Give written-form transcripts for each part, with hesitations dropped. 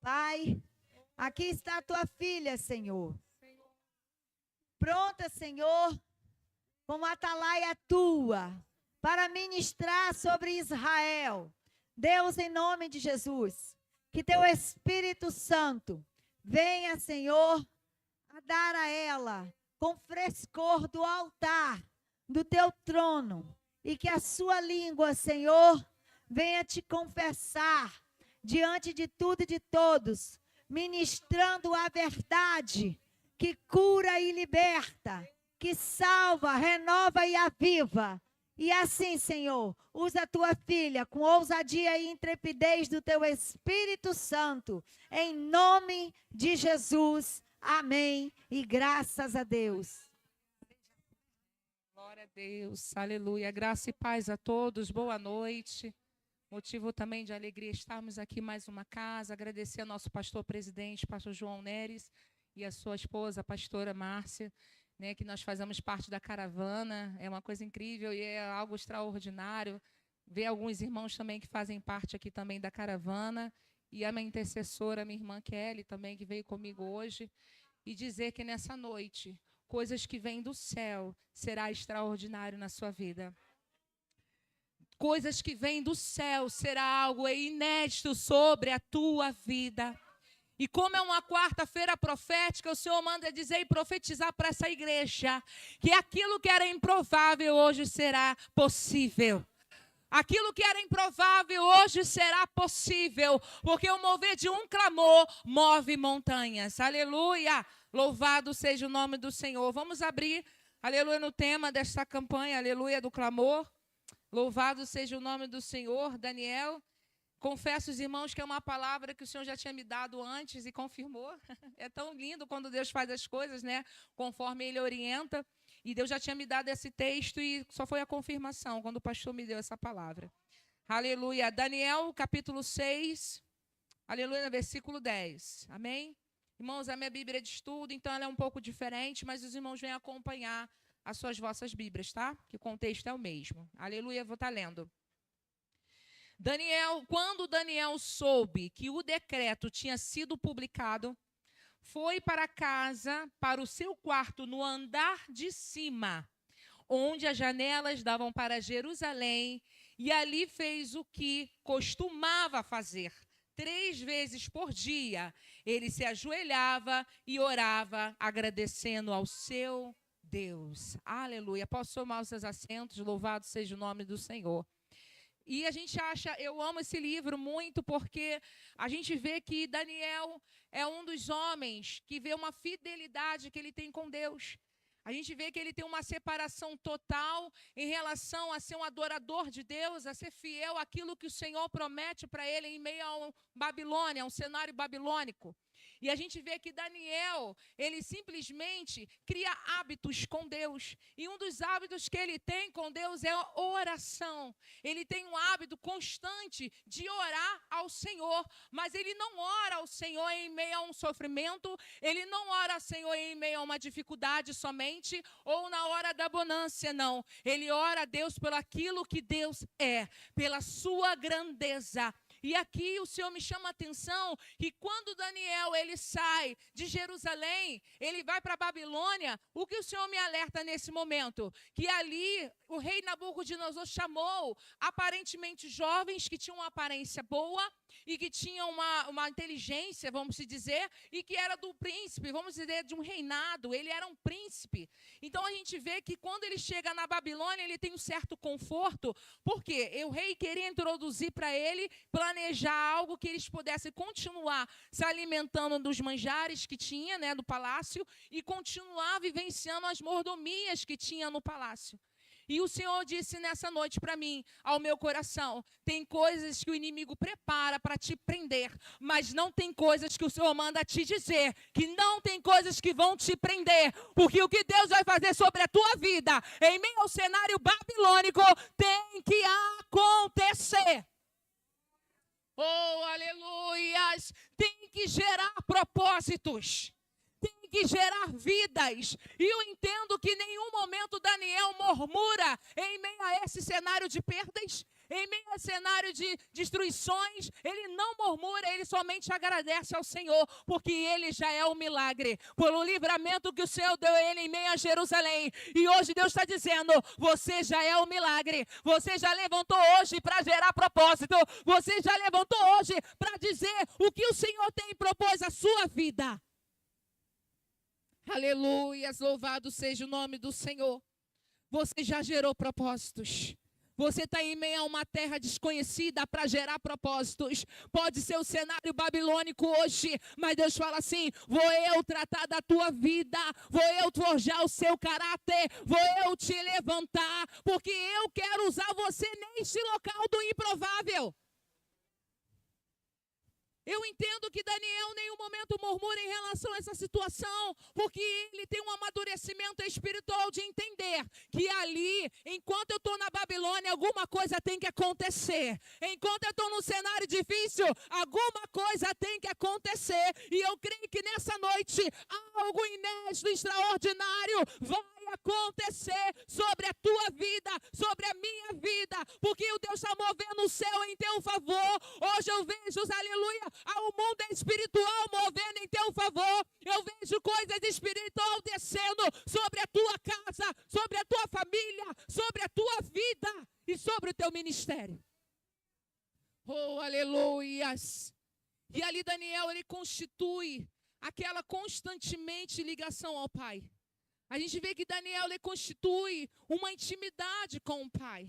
Pai, aqui está a tua filha, Senhor. Pronta, Senhor, como atalaia tua, para ministrar sobre Israel. Deus, em nome de Jesus, que teu Espírito Santo venha, Senhor, a dar a ela com frescor do altar, do teu trono, e que a sua língua, Senhor, venha te confessar diante de tudo e de todos, ministrando a verdade que cura e liberta, que salva, renova e aviva. E assim, Senhor, usa a tua filha com ousadia e intrepidez do teu Espírito Santo, em nome de Jesus. Amém. E graças a Deus. Glória a Deus, aleluia. Graça e paz a todos, boa noite. Motivo também de alegria estarmos aqui mais uma casa. Agradecer ao nosso pastor presidente, pastor João Neres, e a sua esposa, a pastora Márcia, né, que nós fazemos parte da caravana. É uma coisa incrível e é algo extraordinário ver alguns irmãos também que fazem parte aqui também da caravana, e a minha intercessora, minha irmã Kelly, também, que veio comigo hoje, e dizer que nessa noite, coisas que vêm do céu será extraordinário na sua vida. Coisas que vêm do céu será algo inédito sobre a tua vida. E como é uma quarta-feira profética, o Senhor manda dizer e profetizar para essa igreja que aquilo que era improvável hoje será possível. Aquilo que era improvável hoje será possível, porque o mover de um clamor move montanhas. Aleluia! Louvado seja o nome do Senhor. Vamos abrir, aleluia, no tema desta campanha, aleluia, do clamor. Louvado seja o nome do Senhor. Daniel, confesso aos irmãos que é uma palavra que o Senhor já tinha me dado antes e confirmou. É tão lindo quando Deus faz as coisas, né? Conforme Ele orienta. E Deus já tinha me dado esse texto e só foi a confirmação quando o pastor me deu essa palavra. Aleluia. Daniel, capítulo 6, aleluia, versículo 10. Amém? Irmãos, a minha Bíblia é de estudo, então ela é um pouco diferente, mas os irmãos vêm acompanhar as suas vossas Bíblias, tá? Que o contexto é o mesmo. Aleluia, vou estar lendo. Quando Daniel soube que o decreto tinha sido publicado, foi para casa, para o seu quarto no andar de cima, onde as janelas davam para Jerusalém, e ali fez o que costumava fazer. 3 vezes por dia, ele se ajoelhava e orava, agradecendo ao seu Deus. Aleluia. Posso tomar os seus assentos? Louvado seja o nome do Senhor. E a gente acha, eu amo esse livro muito porque a gente vê que Daniel é um dos homens que vê uma fidelidade que ele tem com Deus. A gente vê que ele tem uma separação total em relação a ser um adorador de Deus, a ser fiel àquilo que o Senhor promete para ele em meio a Babilônia, a um cenário babilônico. E a gente vê que Daniel, ele simplesmente cria hábitos com Deus. E um dos hábitos que ele tem com Deus é a oração. Ele tem um hábito constante de orar ao Senhor. Mas ele não ora ao Senhor em meio a um sofrimento. Ele não ora ao Senhor em meio a uma dificuldade somente. Ou na hora da bonância, não. Ele ora a Deus pelo aquilo que Deus é. Pela sua grandeza. E aqui o Senhor me chama a atenção que quando Daniel ele sai de Jerusalém, ele vai para a Babilônia, o que o Senhor me alerta nesse momento? Que ali o rei Nabucodonosor chamou aparentemente jovens que tinham uma aparência boa e que tinham uma inteligência, vamos dizer, e que era do príncipe, vamos dizer, de um reinado, ele era um príncipe. Então a gente vê que quando ele chega na Babilônia, ele tem um certo conforto, porque o rei queria introduzir para ele, planejar algo que eles pudessem continuar se alimentando dos manjares que tinha, né, do palácio, e continuar vivenciando as mordomias que tinha no palácio. E o Senhor disse nessa noite para mim, ao meu coração, tem coisas que o inimigo prepara para te prender, mas não tem coisas que o Senhor manda te dizer, que não tem coisas que vão te prender, porque o que Deus vai fazer sobre a tua vida, em meio ao cenário babilônico, tem que acontecer. Oh, aleluias! Tem que gerar propósitos. Tem que gerar vidas. E eu entendo que em nenhum momento Daniel murmura em meio a esse cenário de perdas. em meio a cenário de destruições, ele não murmura, ele somente agradece ao Senhor, porque ele já é o milagre, pelo livramento que o Senhor deu a ele em meio a Jerusalém. E hoje Deus está dizendo, você já é o milagre, você já levantou hoje para gerar propósito, você já levantou hoje para dizer o que o Senhor tem propôs à sua vida. Aleluias, louvado seja o nome do Senhor. Você já gerou propósitos. Você está em meio a uma terra desconhecida para gerar propósitos. Pode ser o cenário babilônico hoje, mas Deus fala assim, vou eu tratar da tua vida, vou eu forjar o seu caráter, vou eu te levantar, porque eu quero usar você neste local do improvável. Eu entendo que Daniel em nenhum momento murmura em relação a essa situação, porque ele tem um amadurecimento espiritual de entender que ali, enquanto eu estou na Babilônia, alguma coisa tem que acontecer. Enquanto eu estou num cenário difícil, alguma coisa tem que acontecer. E eu creio que nessa noite, algo inédito, extraordinário, vai acontecer sobre a tua vida, sobre a minha vida, porque o Deus está movendo o céu em teu favor. Hoje eu vejo, aleluia, ao mundo espiritual movendo em teu favor. Eu vejo coisas espirituais descendo sobre a tua casa, sobre a tua família, sobre a tua vida e sobre o teu ministério. Oh, aleluias! E ali Daniel, ele constitui aquela constantemente ligação ao Pai. A gente vê que Daniel, ele constitui uma intimidade com o Pai.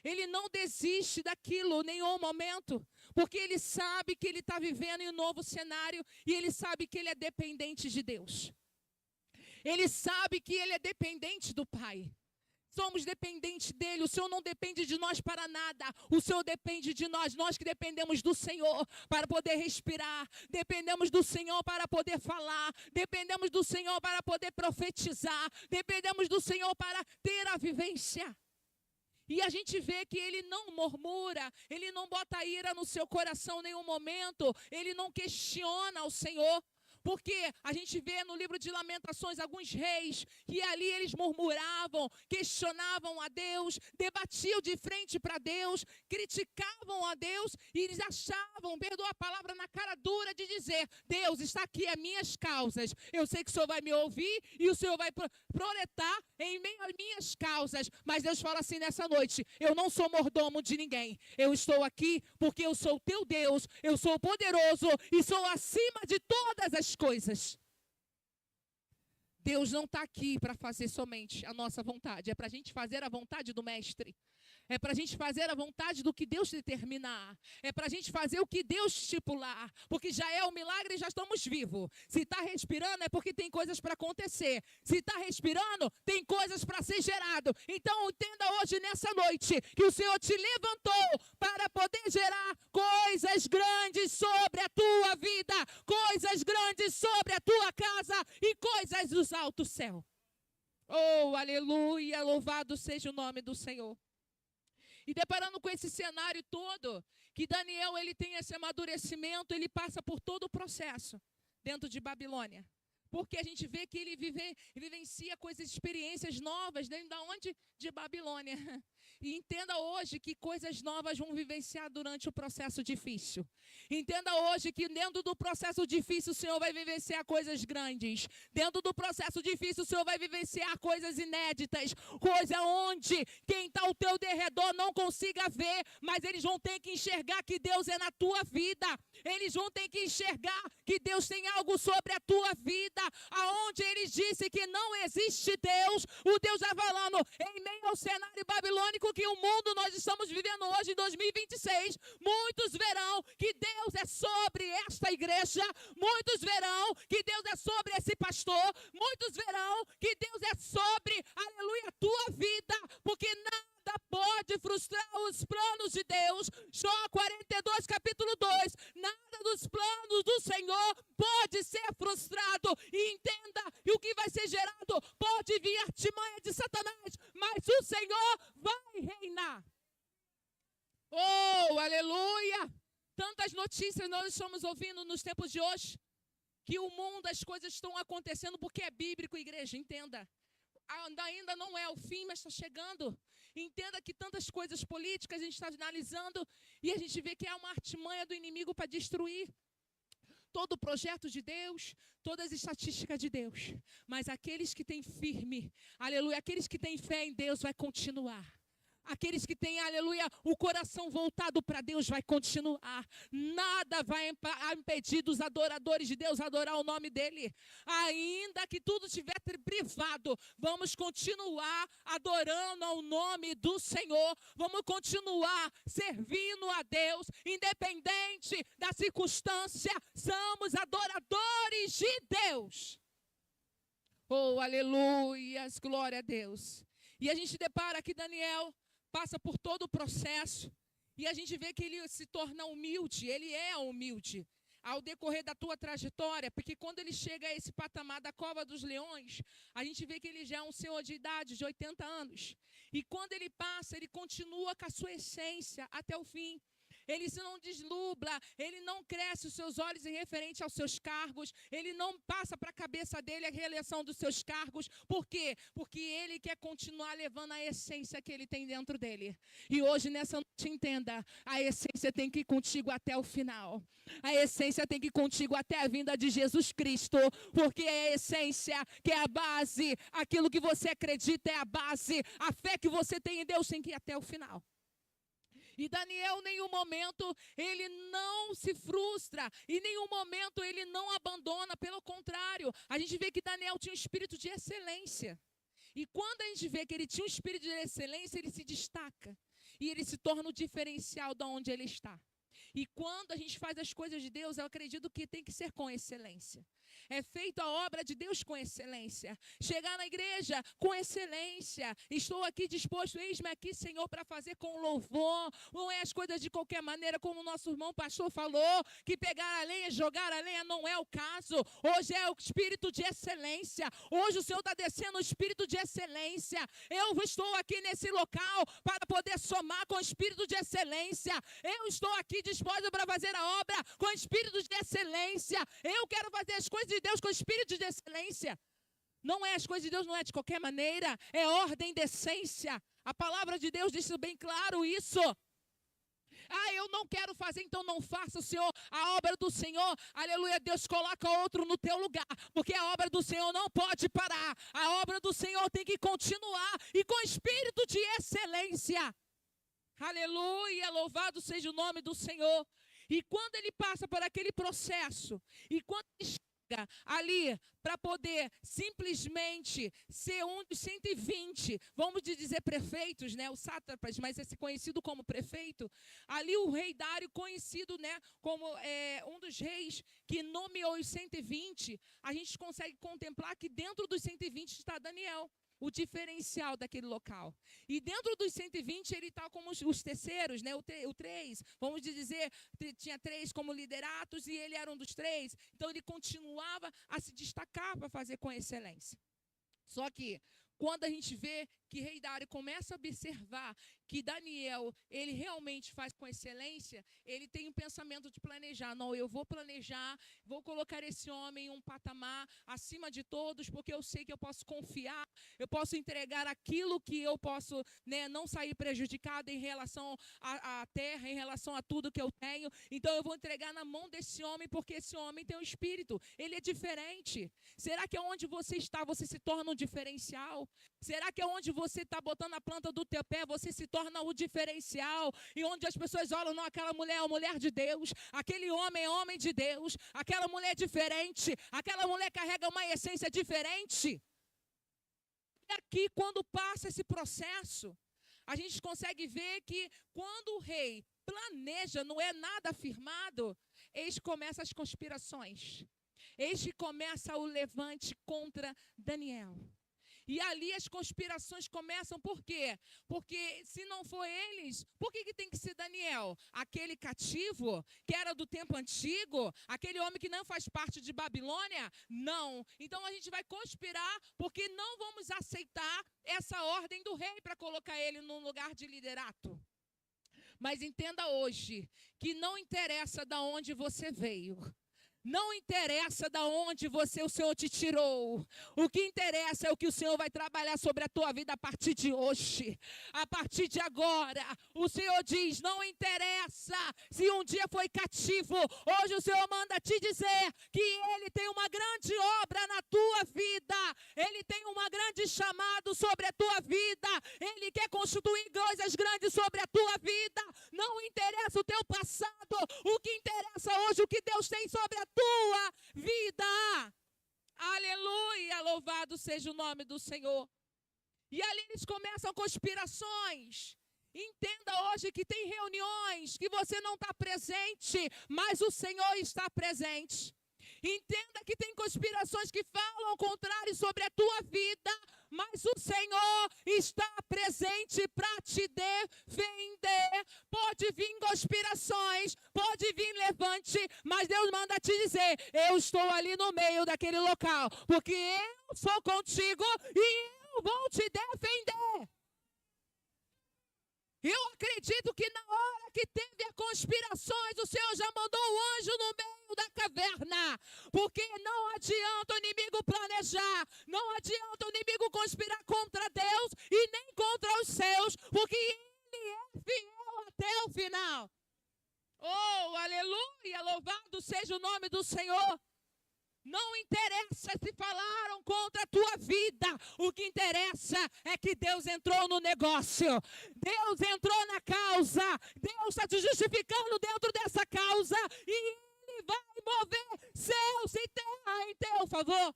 Ele não desiste daquilo em nenhum momento, porque ele sabe que ele está vivendo em um novo cenário e ele sabe que ele é dependente de Deus. Ele sabe que ele é dependente do Pai. Somos dependentes dele, o Senhor não depende de nós para nada, o Senhor depende de nós, nós que dependemos do Senhor para poder respirar, dependemos do Senhor para poder falar, dependemos do Senhor para poder profetizar, dependemos do Senhor para ter a vivência. E a gente vê que ele não murmura, ele não bota ira no seu coração em nenhum momento, ele não questiona o Senhor. Porque a gente vê no livro de Lamentações alguns reis que ali eles murmuravam, questionavam a Deus, debatiam de frente para Deus, criticavam a Deus e eles achavam, perdoa a palavra, na cara dura de dizer, Deus, está aqui as minhas causas, eu sei que o Senhor vai me ouvir e o Senhor vai proletar em meio às minhas causas, mas Deus fala assim nessa noite, eu não sou mordomo de ninguém, eu estou aqui porque eu sou teu Deus, eu sou poderoso e sou acima de todas as coisas. Deus não está aqui para fazer somente a nossa vontade, é para a gente fazer a vontade do Mestre. É para a gente fazer a vontade do que Deus determinar. É para a gente fazer o que Deus estipular. Porque já é um milagre e já estamos vivos. Se está respirando é porque tem coisas para acontecer. Se está respirando, tem coisas para ser gerado. Então entenda hoje, nessa noite, que o Senhor te levantou para poder gerar coisas grandes sobre a tua vida. Coisas grandes sobre a tua casa e coisas dos altos céus. Oh, aleluia, louvado seja o nome do Senhor. E deparando com esse cenário todo, que Daniel ele tem esse amadurecimento, ele passa por todo o processo dentro de Babilônia. Porque a gente vê que ele vivencia coisas, experiências novas dentro de onde? De Babilônia. E entenda hoje que coisas novas vão vivenciar durante o processo difícil. Entenda hoje que dentro do processo difícil o Senhor vai vivenciar coisas grandes. Dentro do processo difícil o Senhor vai vivenciar coisas inéditas. Coisa onde quem está ao teu derredor não consiga ver, mas eles vão ter que enxergar que Deus é na tua vida. Eles vão ter que enxergar que Deus tem algo sobre a tua vida. Aonde eles dizem que não existe Deus, o Deus já falando em meio ao cenário babilônico que o mundo nós estamos vivendo hoje em 2026, muitos verão que Deus é sobre esta igreja, muitos verão que Deus é sobre esse pastor, muitos verão que Deus é sobre, aleluia, a tua vida, porque nada pode frustrar os planos de Deus. Jó 42, capítulo 2, nada dos planos do Senhor pode ser frustrado. E entenda, e o que vai ser gerado pode vir artimanha de Satanás, mas o Senhor vai reinar. Oh, aleluia! Tantas notícias nós estamos ouvindo nos tempos de hoje, que o mundo, as coisas estão acontecendo porque é bíblico, igreja, entenda. Ainda não é o fim, mas está chegando. Entenda que tantas coisas políticas a gente está analisando e a gente vê que é uma artimanha do inimigo para destruir todo o projeto de Deus, todas as estatísticas de Deus. Mas aqueles que têm firme, aleluia, aqueles que têm fé em Deus vai continuar. Aqueles que têm, aleluia, o coração voltado para Deus vai continuar. Nada vai impedir dos adoradores de Deus adorar o nome dEle. Ainda que tudo estiver privado, vamos continuar adorando ao nome do Senhor. Vamos continuar servindo a Deus, independente da circunstância. Somos adoradores de Deus. Oh, aleluias, glória a Deus. E a gente depara que Daniel passa por todo o processo e a gente vê que ele se torna humilde, ele é humilde ao decorrer da tua trajetória, porque quando ele chega a esse patamar da cova dos leões, a gente vê que ele já é um senhor de idade, de 80 anos. E quando ele passa, ele continua com a sua essência até o fim. Ele se não deslubra, ele não cresce os seus olhos em referente aos seus cargos, ele não passa para a cabeça dele a reeleição dos seus cargos. Por quê? Porque ele quer continuar levando a essência que ele tem dentro dele. E hoje, nessa noite, entenda, a essência tem que ir contigo até o final. A essência tem que ir contigo até a vinda de Jesus Cristo, porque é a essência que é a base, aquilo que você acredita é a base, a fé que você tem em Deus tem que ir até o final. E Daniel, em nenhum momento, ele não se frustra, em nenhum momento ele não abandona, pelo contrário, a gente vê que Daniel tinha um espírito de excelência. E quando a gente vê que ele tinha um espírito de excelência, ele se destaca. E ele se torna o diferencial de onde ele está. E quando a gente faz as coisas de Deus, eu acredito que tem que ser com excelência. É feita a obra de Deus com excelência. Chegar na igreja com excelência. Estou aqui disposto, eis-me aqui, Senhor, para fazer com louvor. Não é as coisas de qualquer maneira, como o nosso irmão pastor falou, que pegar a lenha, jogar a lenha não é o caso. Hoje é o espírito de excelência. Hoje o Senhor está descendo o espírito de excelência. Eu estou aqui nesse local para poder somar com o espírito de excelência. Eu estou aqui disposto para fazer a obra com espírito de excelência. Eu quero fazer as coisas de Deus com espírito de excelência. Não é as coisas de Deus, não é de qualquer maneira, é ordem, decência. A palavra de Deus diz bem claro isso. Ah, eu não quero fazer, então não faça, Senhor, a obra do Senhor. Aleluia, Deus coloca outro no teu lugar, porque a obra do Senhor não pode parar. A obra do Senhor tem que continuar e com espírito de excelência. Aleluia, louvado seja o nome do Senhor. E quando ele passa por aquele processo, e quando ele chega ali para poder simplesmente ser um dos 120, vamos dizer prefeitos, né, os sátrapas, mas é conhecido como prefeito, ali o rei Dário, conhecido, né, como um dos reis que nomeou os 120, a gente consegue contemplar que dentro dos 120 está Daniel. O diferencial daquele local. E dentro dos 120, ele está como os terceiros, né? O 3, vamos dizer, tinha 3 como lideratos e ele era um dos 3. Então, ele continuava a se destacar para fazer com excelência. Só que, quando a gente vê que rei Dário começa a observar que Daniel, ele realmente faz com excelência, ele tem um pensamento de planejar. Não, eu vou planejar, vou colocar esse homem em um patamar acima de todos, porque eu sei que eu posso confiar, eu posso entregar aquilo que eu posso, né, não sair prejudicado em relação à terra, em relação a tudo que eu tenho. Então eu vou entregar na mão desse homem, porque esse homem tem um espírito, ele é diferente. Será que onde você está, você se torna um diferencial? Será que onde você está botando a planta do teu pé, você se torna o diferencial? E onde as pessoas olham, não, aquela mulher é uma mulher de Deus, aquele homem é homem de Deus, aquela mulher é diferente, aquela mulher carrega uma essência diferente. E aqui, quando passa esse processo, a gente consegue ver que quando o rei planeja, não é nada afirmado, eis que começam as conspirações. Eis que começa o levante contra Daniel. E ali as conspirações começam, por quê? Porque se não for eles, por que tem que ser Daniel? Aquele cativo que era do tempo antigo? Aquele homem que não faz parte de Babilônia? Não. Então a gente vai conspirar porque não vamos aceitar essa ordem do rei para colocar ele num lugar de liderato. Mas entenda hoje que não interessa de onde você veio. Não interessa da onde o Senhor te tirou. O que interessa é o que o Senhor vai trabalhar sobre a tua vida a partir de hoje. A partir de agora. O Senhor diz, não interessa se um dia foi cativo. Hoje o Senhor manda te dizer que Ele tem uma grande obra na tua vida. Ele tem um grande chamado sobre a tua vida. Ele quer constituir coisas grandes sobre a tua vida. Não interessa o teu passado. O que interessa hoje, o que Deus tem sobre a tua vida. Aleluia, louvado seja o nome do Senhor. E ali eles começam conspirações. Entenda hoje que tem reuniões que você não está presente, mas o Senhor está presente. Entenda que tem conspirações que falam o contrário sobre a tua vida, mas o Senhor está presente para te defender. Pode vir conspirações, pode vir levante, mas Deus manda te dizer, eu estou ali no meio daquele local, porque eu sou contigo e eu vou te defender. Eu acredito que na hora que teve as conspirações, o Senhor já mandou o anjo no meio da caverna. Porque não adianta o inimigo planejar, não adianta o inimigo conspirar contra Deus e nem contra os seus, porque Ele é fiel até o final. Oh, aleluia, louvado seja o nome do Senhor. Não interessa se falaram contra a tua vida. O que interessa é que Deus entrou no negócio. Deus entrou na causa. Deus está te justificando dentro dessa causa. E Ele vai mover céus e terra em teu favor.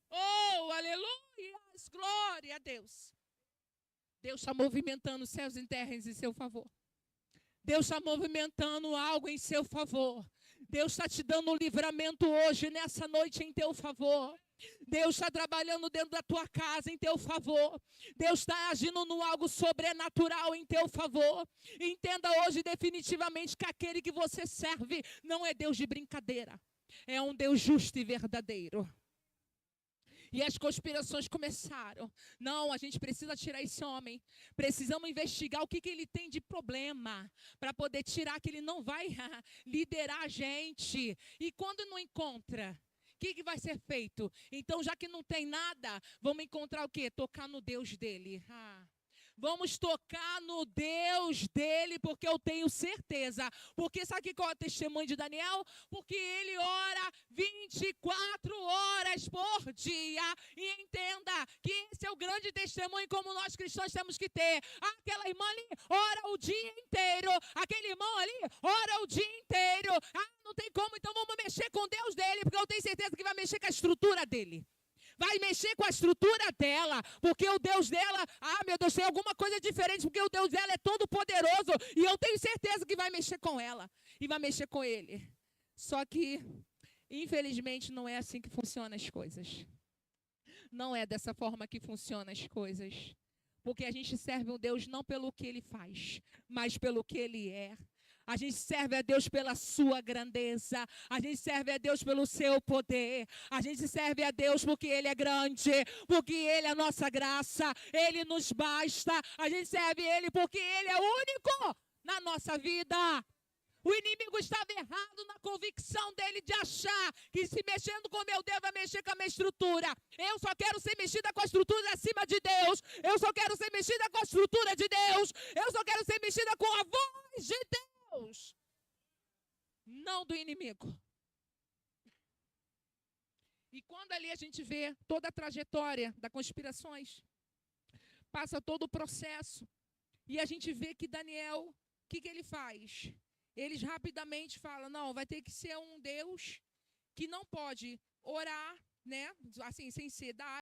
Oh, aleluia, glória a Deus. Deus está movimentando céus e terras em seu favor. Deus está movimentando algo em seu favor. Deus está te dando um livramento hoje, nessa noite, em teu favor. Deus está trabalhando dentro da tua casa em teu favor. Deus está agindo no algo sobrenatural em teu favor. Entenda hoje definitivamente que aquele que você serve não é Deus de brincadeira. É um Deus justo e verdadeiro. E as conspirações começaram. Não, a gente precisa tirar esse homem. Precisamos investigar o que ele tem de problema. Para poder tirar, que ele não vai liderar a gente. E quando não encontra, o que vai ser feito? Então, já que não tem nada, vamos encontrar o quê? Tocar no Deus dele. Vamos tocar no Deus dele, porque eu tenho certeza. Porque sabe qual é o testemunho de Daniel? Porque ele ora 24 horas por dia. E entenda que esse é o grande testemunho como nós cristãos temos que ter. Aquela irmã ali ora o dia inteiro. Aquele irmão ali ora o dia inteiro. Não tem como, então vamos mexer com o Deus dele, porque eu tenho certeza que vai mexer com a estrutura dele. Vai mexer com a estrutura dela, porque o Deus dela, meu Deus, tem alguma coisa diferente, porque o Deus dela é todo poderoso, e eu tenho certeza que vai mexer com ela, e vai mexer com ele. Só que, infelizmente, não é assim que funcionam as coisas. Não é dessa forma que funcionam as coisas. Porque a gente serve um Deus não pelo que ele faz, mas pelo que ele é. A gente serve a Deus pela sua grandeza. A gente serve a Deus pelo seu poder. A gente serve a Deus porque Ele é grande, porque Ele é a nossa graça. Ele nos basta. A gente serve Ele porque Ele é único na nossa vida. O inimigo estava errado na convicção dele de achar que se mexendo com meu Deus vai mexer com a minha estrutura. Eu só quero ser mexida com a estrutura acima de Deus. Eu só quero ser mexida com a estrutura de Deus. Eu só quero ser mexida com a voz de Deus. Não do inimigo. E quando ali a gente vê toda a trajetória das conspirações, passa todo o processo, e a gente vê que Daniel, o que ele faz? Eles rapidamente falam, não, vai ter que ser um Deus que não pode orar, né? Assim, sem ser da